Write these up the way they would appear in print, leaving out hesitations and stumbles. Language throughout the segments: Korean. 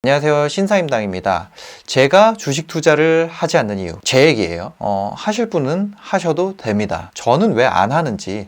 안녕하세요, 신사임당입니다. 제가 주식 투자를 하지 않는 이유, 제 얘기예요. 하실 분은 하셔도 됩니다. 저는 왜 안 하는지.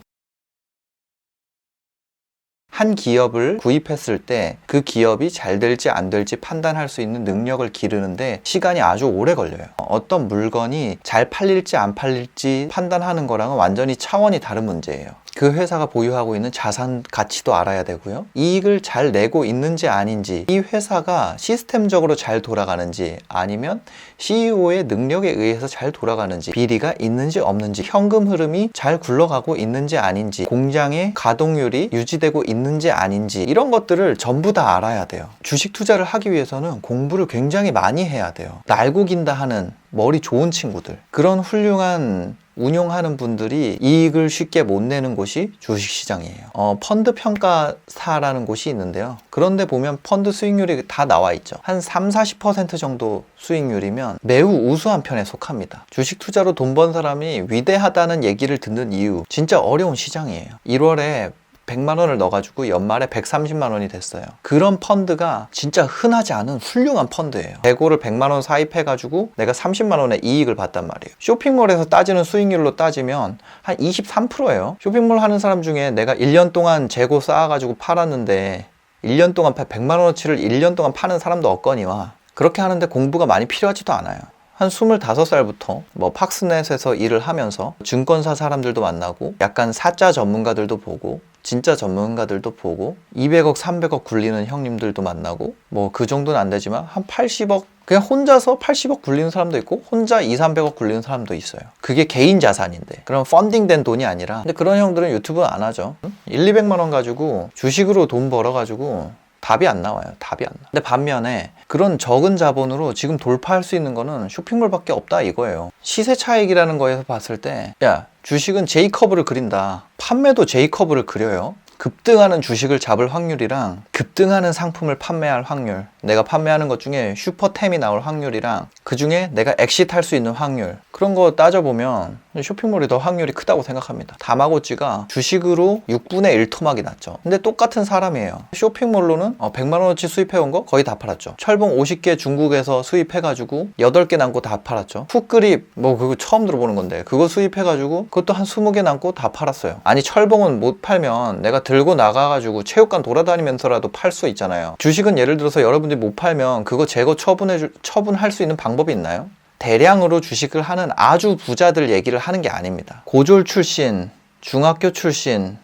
한 기업을 구입했을 때 그 기업이 잘 될지 안 될지 판단할 수 있는 능력을 기르는데 시간이 아주 오래 걸려요. 어떤 물건이 잘 팔릴지 안 팔릴지 판단하는 거랑은 완전히 차원이 다른 문제예요. 그 회사가 보유하고 있는 자산 가치도 알아야 되고요. 이익을 잘 내고 있는지 아닌지, 이 회사가 시스템적으로 잘 돌아가는지, 아니면 CEO의 능력에 의해서 잘 돌아가는지, 비리가 있는지 없는지, 현금 흐름이 잘 굴러가고 있는지 아닌지, 공장의 가동률이 유지되고 있는지 아닌지, 이런 것들을 전부 다 알아야 돼요. 주식 투자를 하기 위해서는 공부를 굉장히 많이 해야 돼요. 날고 긴다 하는 머리 좋은 친구들, 그런 훌륭한 운용하는 분들이 이익을 쉽게 못 내는 곳이 주식시장이에요. 펀드 평가사라는 곳이 있는데요. 그런데 보면 펀드 수익률이 다 나와 있죠. 한 3-40% 정도 수익률이면 매우 우수한 편에 속합니다. 주식 투자로 돈 번 사람이 위대하다는 얘기를 듣는 이유, 진짜 어려운 시장이에요. 1월에 100만 원을 넣어가지고 연말에 130만 원이 됐어요. 그런 펀드가 진짜 흔하지 않은 훌륭한 펀드예요. 재고를 100만 원 사입해가지고 내가 30만 원의 이익을 봤단 말이에요. 쇼핑몰에서 따지는 수익률로 따지면 한 23%예요. 쇼핑몰 하는 사람 중에 내가 1년 동안 재고 쌓아가지고 팔았는데 1년 동안 100만 원어치를 1년 동안 파는 사람도 없거니와, 그렇게 하는데 공부가 많이 필요하지도 않아요. 한 25살부터 팍스넷에서 일을 하면서 증권사 사람들도 만나고, 약간 사자 전문가들도 보고, 진짜 전문가들도 보고, 200억 300억 굴리는 형님들도 만나고, 그 정도는 안 되지만 한 80억, 그냥 혼자서 80억 굴리는 사람도 있고 혼자 200~300억 굴리는 사람도 있어요. 그게 개인 자산인데, 그럼 펀딩된 돈이 아니라. 근데 그런 형들은 유튜브 안 하죠. 100~200만 원 가지고 주식으로 돈 벌어가지고 답이 안 나와요. 답이 안 나. 근데 반면에 그런 적은 자본으로 지금 돌파할 수 있는 거는 쇼핑몰밖에 없다 이거예요. 시세 차익이라는 거에서 봤을 때, 야, 주식은 J커브를 그린다. 판매도 J커브를 그려요. 급등하는 주식을 잡을 확률이랑 급등하는 상품을 판매할 확률, 내가 판매하는 것 중에 슈퍼템이 나올 확률이랑 그 중에 내가 엑시트할 수 있는 확률, 그런 거 따져보면 쇼핑몰이 더 확률이 크다고 생각합니다. 다마고찌가 주식으로 6분의 1 토막이 났죠. 근데 똑같은 사람이에요. 쇼핑몰로는 100만 원어치 수입해온 거 거의 다 팔았죠. 철봉 50개 중국에서 수입해가지고 8개 남고 다 팔았죠. 훅그립 그거 처음 들어보는 건데 그거 수입해가지고 그것도 한 20개 남고 다 팔았어요. 아니, 철봉은 못 팔면 내가 들고 나가가지고 체육관 돌아다니면서라도 팔 수 있잖아요. 주식은 예를 들어서 여러분들이 못 팔면 그거 재고 처분할 수 있는 방법이 있나요? 대량으로 주식을 하는 아주 부자들 얘기를 하는 게 아닙니다. 고졸 출신, 중학교 출신,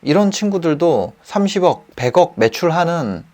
이런 친구들도 30억, 100억 매출하는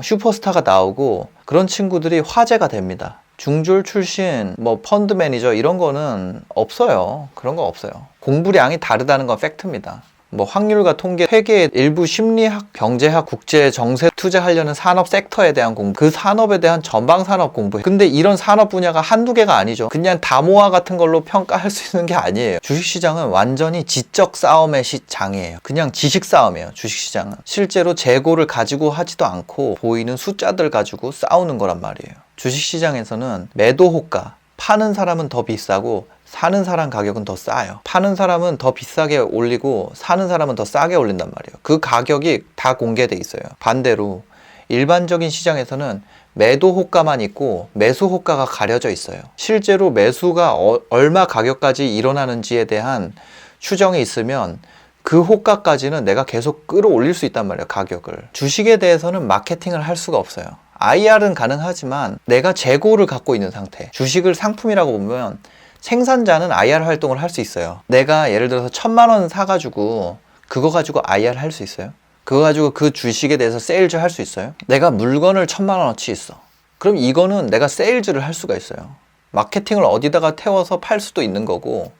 슈퍼스타가 나오고, 그런 친구들이 화제가 됩니다. 중졸 출신, 펀드 매니저 이런 거는 없어요. 그런 거 없어요. 공부량이 다르다는 건 팩트입니다. 확률과 통계, 회계, 일부 심리학, 경제학, 국제, 정세 투자하려는 산업 섹터에 대한 공부, 그 산업에 대한 전방 산업 공부. 근데 이런 산업 분야가 한두 개가 아니죠. 그냥 다모아 같은 걸로 평가할 수 있는 게 아니에요. 주식시장은 완전히 지적 싸움의 장이에요. 그냥 지식 싸움이에요. 주식시장은 실제로 재고를 가지고 하지도 않고 보이는 숫자들 가지고 싸우는 거란 말이에요. 주식시장에서는 매도 호가, 파는 사람은 더 비싸고 사는 사람 가격은 더 싸요. 파는 사람은 더 비싸게 올리고 사는 사람은 더 싸게 올린단 말이에요. 그 가격이 다 공개돼 있어요. 반대로 일반적인 시장에서는 매도 호가만 있고 매수 호가가 가려져 있어요. 실제로 매수가 얼마 가격까지 일어나는지에 대한 추정이 있으면 그 호가까지는 내가 계속 끌어올릴 수 있단 말이에요, 가격을. 주식에 대해서는 마케팅을 할 수가 없어요. IR은 가능하지만 내가 재고를 갖고 있는 상태, 주식을 상품이라고 보면 생산자는 IR 활동을 할 수 있어요. 내가 예를 들어서 1000만 원 사가지고 그거 가지고 IR 할 수 있어요? 그거 가지고 그 주식에 대해서 세일즈 할 수 있어요? 내가 물건을 1000만 원어치 있어. 그럼 이거는 내가 세일즈를 할 수가 있어요. 마케팅을 어디다가 태워서 팔 수도 있는 거고,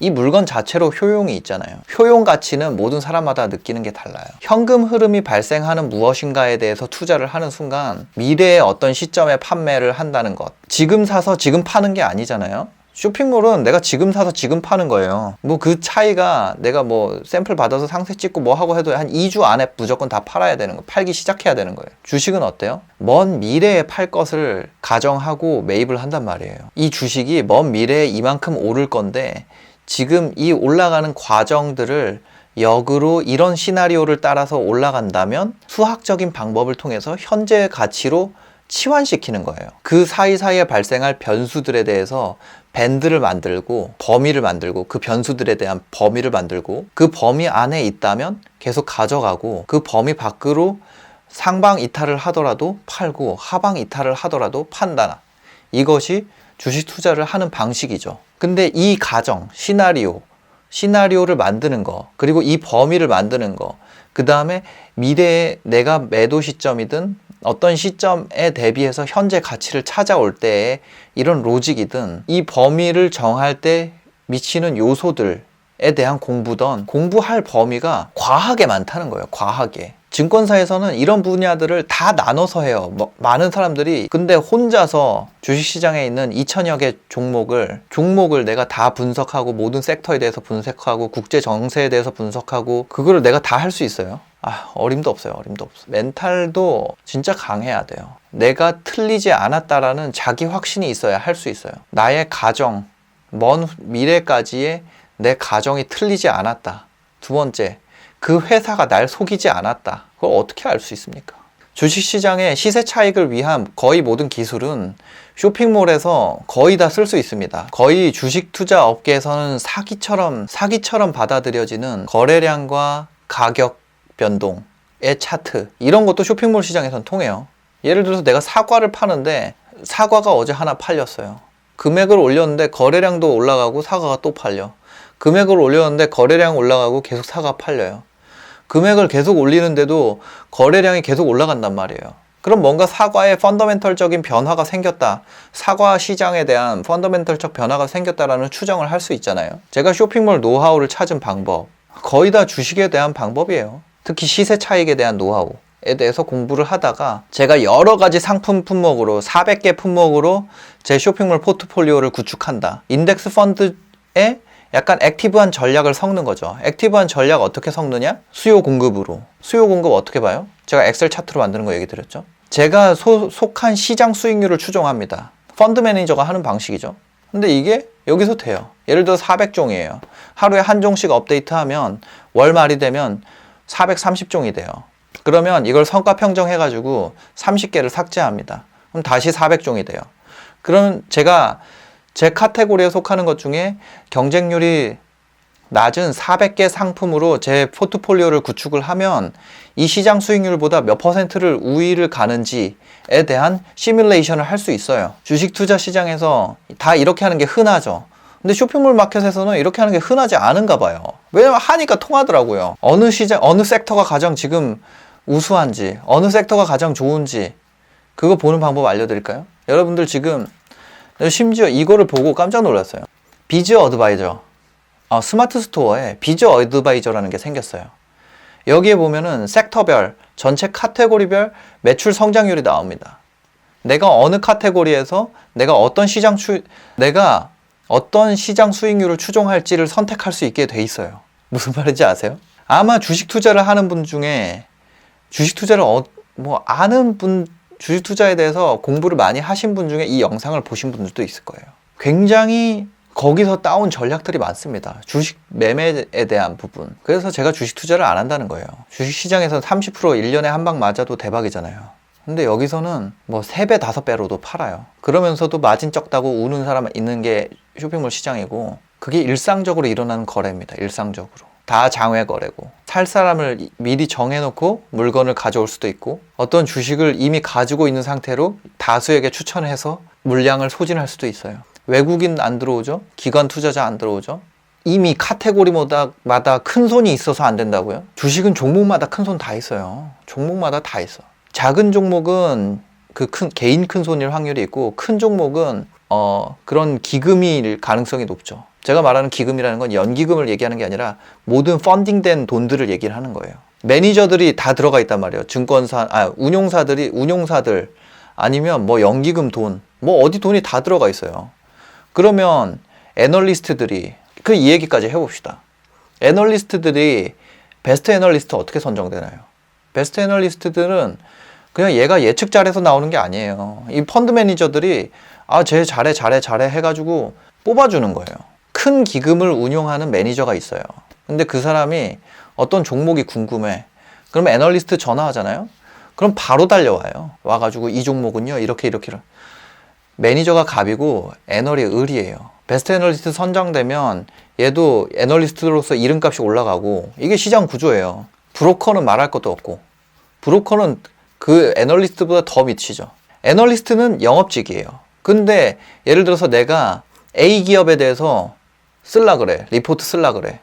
이 물건 자체로 효용이 있잖아요. 효용 가치는 모든 사람마다 느끼는 게 달라요. 현금 흐름이 발생하는 무엇인가에 대해서 투자를 하는 순간 미래의 어떤 시점에 판매를 한다는 것, 지금 사서 지금 파는 게 아니잖아요. 쇼핑몰은 내가 지금 사서 지금 파는 거예요. 그 차이가 내가 샘플 받아서 상세 찍고 하고 해도 한 2주 안에 무조건 다 팔아야 되는 거예요. 팔기 시작해야 되는 거예요. 주식은 어때요? 먼 미래에 팔 것을 가정하고 매입을 한단 말이에요. 이 주식이 먼 미래에 이만큼 오를 건데 지금 이 올라가는 과정들을 역으로 이런 시나리오를 따라서 올라간다면 수학적인 방법을 통해서 현재 가치로 치환시키는 거예요. 그 사이사이에 발생할 변수들에 대해서 밴드를 만들고 범위를 만들고 그 변수들에 대한 범위를 만들고 그 범위 안에 있다면 계속 가져가고 그 범위 밖으로 상방 이탈을 하더라도 팔고 하방 이탈을 하더라도 판다. 이것이 주식 투자를 하는 방식이죠. 근데 이 가정, 시나리오를 만드는 거, 그리고 이 범위를 만드는 거, 그 다음에 미래에 내가 매도 시점이든 어떤 시점에 대비해서 현재 가치를 찾아올 때에 이런 로직이든 이 범위를 정할 때 미치는 요소들에 대한 공부할 범위가 과하게 많다는 거예요. 과하게. 증권사에서는 이런 분야들을 다 나눠서 해요. 많은 사람들이 근데 혼자서 주식시장에 있는 2000여 개 종목을 내가 다 분석하고 모든 섹터에 대해서 분석하고 국제 정세에 대해서 분석하고 그거를 내가 다 할 수 있어요? 어림도 없어요. 멘탈도 진짜 강해야 돼요. 내가 틀리지 않았다라는 자기 확신이 있어야 할 수 있어요. 나의 가정, 먼 미래까지의 내 가정이 틀리지 않았다. 두 번째, 그 회사가 날 속이지 않았다. 그걸 어떻게 알 수 있습니까? 주식시장의 시세 차익을 위한 거의 모든 기술은 쇼핑몰에서 거의 다 쓸 수 있습니다. 거의 주식 투자 업계에서는 사기처럼 받아들여지는 거래량과 가격 변동의 차트, 이런 것도 쇼핑몰 시장에서는 통해요. 예를 들어서 내가 사과를 파는데 사과가 어제 하나 팔렸어요. 금액을 올렸는데 거래량도 올라가고 사과가 또 팔려. 금액을 올렸는데 거래량 올라가고 계속 사과 팔려요. 금액을 계속 올리는데도 거래량이 계속 올라간단 말이에요. 그럼 뭔가 사과에 펀더멘털적인 변화가 생겼다. 사과 시장에 대한 펀더멘털적 변화가 생겼다라는 추정을 할 수 있잖아요. 제가 쇼핑몰 노하우를 찾은 방법, 거의 다 주식에 대한 방법이에요. 특히 시세 차익에 대한 노하우에 대해서 공부를 하다가 제가 여러 가지 상품 품목으로 400개 품목으로 제 쇼핑몰 포트폴리오를 구축한다. 인덱스 펀드에 약간 액티브한 전략을 섞는 거죠. 액티브한 전략 어떻게 섞느냐? 수요 공급으로. 수요 공급 어떻게 봐요? 제가 엑셀 차트로 만드는 거 얘기 드렸죠. 제가 속한 시장 수익률을 추정합니다. 펀드 매니저가 하는 방식이죠. 근데 이게 여기서 돼요. 예를 들어 400종이에요. 하루에 한 종씩 업데이트하면 월 말이 되면 430종이 돼요. 그러면 이걸 성과 평정해가지고 30개를 삭제합니다. 그럼 다시 400종이 돼요. 그럼 제가 제 카테고리에 속하는 것 중에 경쟁률이 낮은 400개 상품으로 제 포트폴리오를 구축을 하면 이 시장 수익률보다 몇 퍼센트를 우위를 가는지에 대한 시뮬레이션을 할 수 있어요. 주식 투자 시장에서 다 이렇게 하는 게 흔하죠. 근데 쇼핑몰 마켓에서는 이렇게 하는 게 흔하지 않은가 봐요. 왜냐면 하니까 통하더라고요. 어느 섹터가 가장 지금 우수한지, 어느 섹터가 가장 좋은지 그거 보는 방법 알려드릴까요? 여러분들 지금 심지어 이거를 보고 깜짝 놀랐어요. 비즈 어드바이저, 스마트 스토어에 비즈 어드바이저라는 게 생겼어요. 여기에 보면은 섹터별, 전체 카테고리별 매출 성장률이 나옵니다. 내가 어느 카테고리에서 내가 어떤 시장 수익률을 추종할지를 선택할 수 있게 돼 있어요. 무슨 말인지 아세요? 아마 주식 투자를 하는 분 중에 주식 투자를 아는 분, 주식 투자에 대해서 공부를 많이 하신 분 중에 이 영상을 보신 분들도 있을 거예요. 굉장히 거기서 따온 전략들이 많습니다. 주식 매매에 대한 부분. 그래서 제가 주식 투자를 안 한다는 거예요. 주식 시장에서는 30% 1년에 한 방 맞아도 대박이잖아요. 근데 여기서는 3배, 5배로도 팔아요. 그러면서도 마진 적다고 우는 사람 있는 게 쇼핑몰 시장이고, 그게 일상적으로 일어나는 거래입니다. 일상적으로. 다 장외 거래고, 살 사람을 미리 정해놓고 물건을 가져올 수도 있고, 어떤 주식을 이미 가지고 있는 상태로 다수에게 추천해서 물량을 소진할 수도 있어요. 외국인 안 들어오죠? 기관 투자자 안 들어오죠? 이미 카테고리마다 큰 손이 있어서 안 된다고요? 주식은 종목마다 큰 손 다 있어요. 종목마다 다 있어. 작은 종목은 개인 큰 손일 확률이 있고, 큰 종목은 그런 기금일 가능성이 높죠. 제가 말하는 기금이라는 건 연기금을 얘기하는 게 아니라 모든 펀딩된 돈들을 얘기를 하는 거예요. 매니저들이 다 들어가 있단 말이에요. 운용사들 아니면 연기금 돈, 어디 돈이 다 들어가 있어요. 그러면 애널리스트들이 이 얘기까지 해봅시다. 애널리스트들이 베스트 애널리스트 어떻게 선정되나요? 베스트 애널리스트들은 그냥 얘가 예측 잘해서 나오는 게 아니에요. 이 펀드 매니저들이 쟤 잘해 해가지고 뽑아주는 거예요. 큰 기금을 운용하는 매니저가 있어요. 근데 그 사람이 어떤 종목이 궁금해. 그러면 애널리스트 전화하잖아요. 그럼 바로 달려와요. 와가지고 이 종목은요 이렇게 매니저가 갑이고 애널이 을이에요. 베스트 애널리스트 선정되면 얘도 애널리스트로서 이름값이 올라가고, 이게 시장 구조예요. 브로커는 말할 것도 없고, 브로커는 그 애널리스트보다 더 미치죠. 애널리스트는 영업직이에요. 근데 예를 들어서 내가 A 기업에 대해서 쓸라 그래. 리포트 쓸라 그래.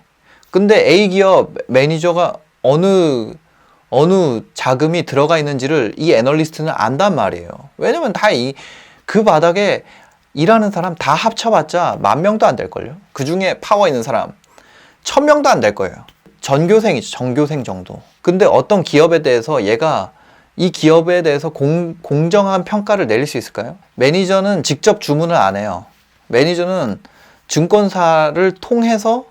근데 A 기업 매니저가 어느 자금이 들어가 있는지를 이 애널리스트는 안단 말이에요. 왜냐면 다 그 바닥에 일하는 사람 다 합쳐봤자 10,000명도 안 될걸요. 그 중에 파워 있는 사람 1,000명도 안 될 거예요. 전교생이죠. 전교생 정도. 근데 어떤 기업에 대해서 얘가 이 기업에 대해서 공정한 평가를 내릴 수 있을까요? 매니저는 직접 주문을 안 해요. 매니저는 증권사를 통해서,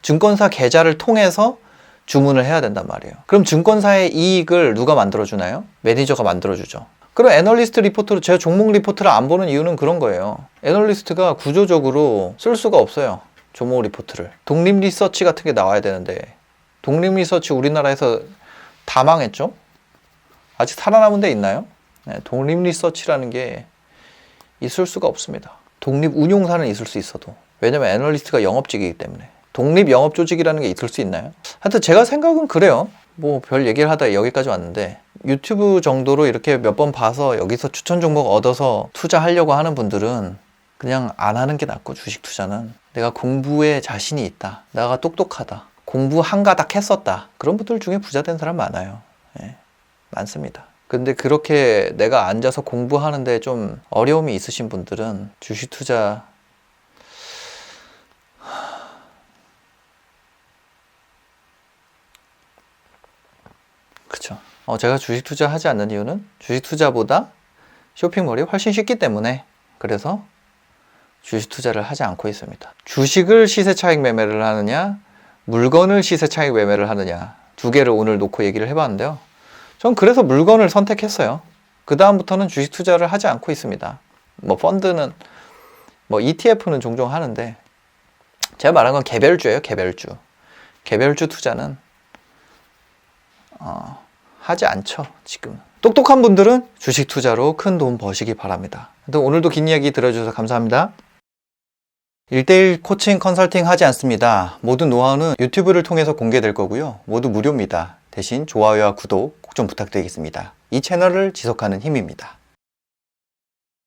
증권사 계좌를 통해서 주문을 해야 된단 말이에요. 그럼 증권사의 이익을 누가 만들어주나요? 매니저가 만들어주죠. 그럼 애널리스트 리포트로, 제 종목 리포트를 안 보는 이유는 그런 거예요. 애널리스트가 구조적으로 쓸 수가 없어요. 종목 리포트를. 독립 리서치 같은 게 나와야 되는데, 독립 리서치 우리나라에서 다 망했죠? 아직 살아남은 데 있나요? 네, 독립 리서치라는 게 있을 수가 없습니다. 독립 운용사는 있을 수 있어도. 왜냐면 애널리스트가 영업직이기 때문에. 독립 영업 조직이라는 게 있을 수 있나요? 하여튼 제가 생각은 그래요. 뭐 별 얘기를 하다 여기까지 왔는데, 유튜브 정도로 이렇게 몇 번 봐서 여기서 추천 종목 얻어서 투자하려고 하는 분들은 그냥 안 하는 게 낫고, 주식 투자는 내가 공부에 자신이 있다, 내가 똑똑하다, 공부 한 가닥 했었다, 그런 분들 중에 부자 된 사람 많아요. 예, 많습니다. 근데 그렇게 내가 앉아서 공부하는데 좀 어려움이 있으신 분들은 주식 투자 그쵸. 제가 주식 투자 하지 않는 이유는 주식 투자보다 쇼핑몰이 훨씬 쉽기 때문에, 그래서 주식 투자를 하지 않고 있습니다. 주식을 시세 차익 매매를 하느냐, 물건을 시세 차익 매매를 하느냐, 두 개를 오늘 놓고 얘기를 해봤는데요. 전 그래서 물건을 선택했어요. 그 다음부터는 주식 투자를 하지 않고 있습니다. 뭐 펀드는, 뭐 ETF는 종종 하는데, 제가 말한 건 개별주예요. 개별주 투자는 하지 않죠. 지금 똑똑한 분들은 주식 투자로 큰 돈 버시기 바랍니다. 오늘도 긴 이야기 들어주셔서 감사합니다. 1:1 코칭 컨설팅 하지 않습니다. 모든 노하우는 유튜브를 통해서 공개될 거고요. 모두 무료입니다. 대신 좋아요와 구독 꼭 좀 부탁드리겠습니다. 이 채널을 지속하는 힘입니다.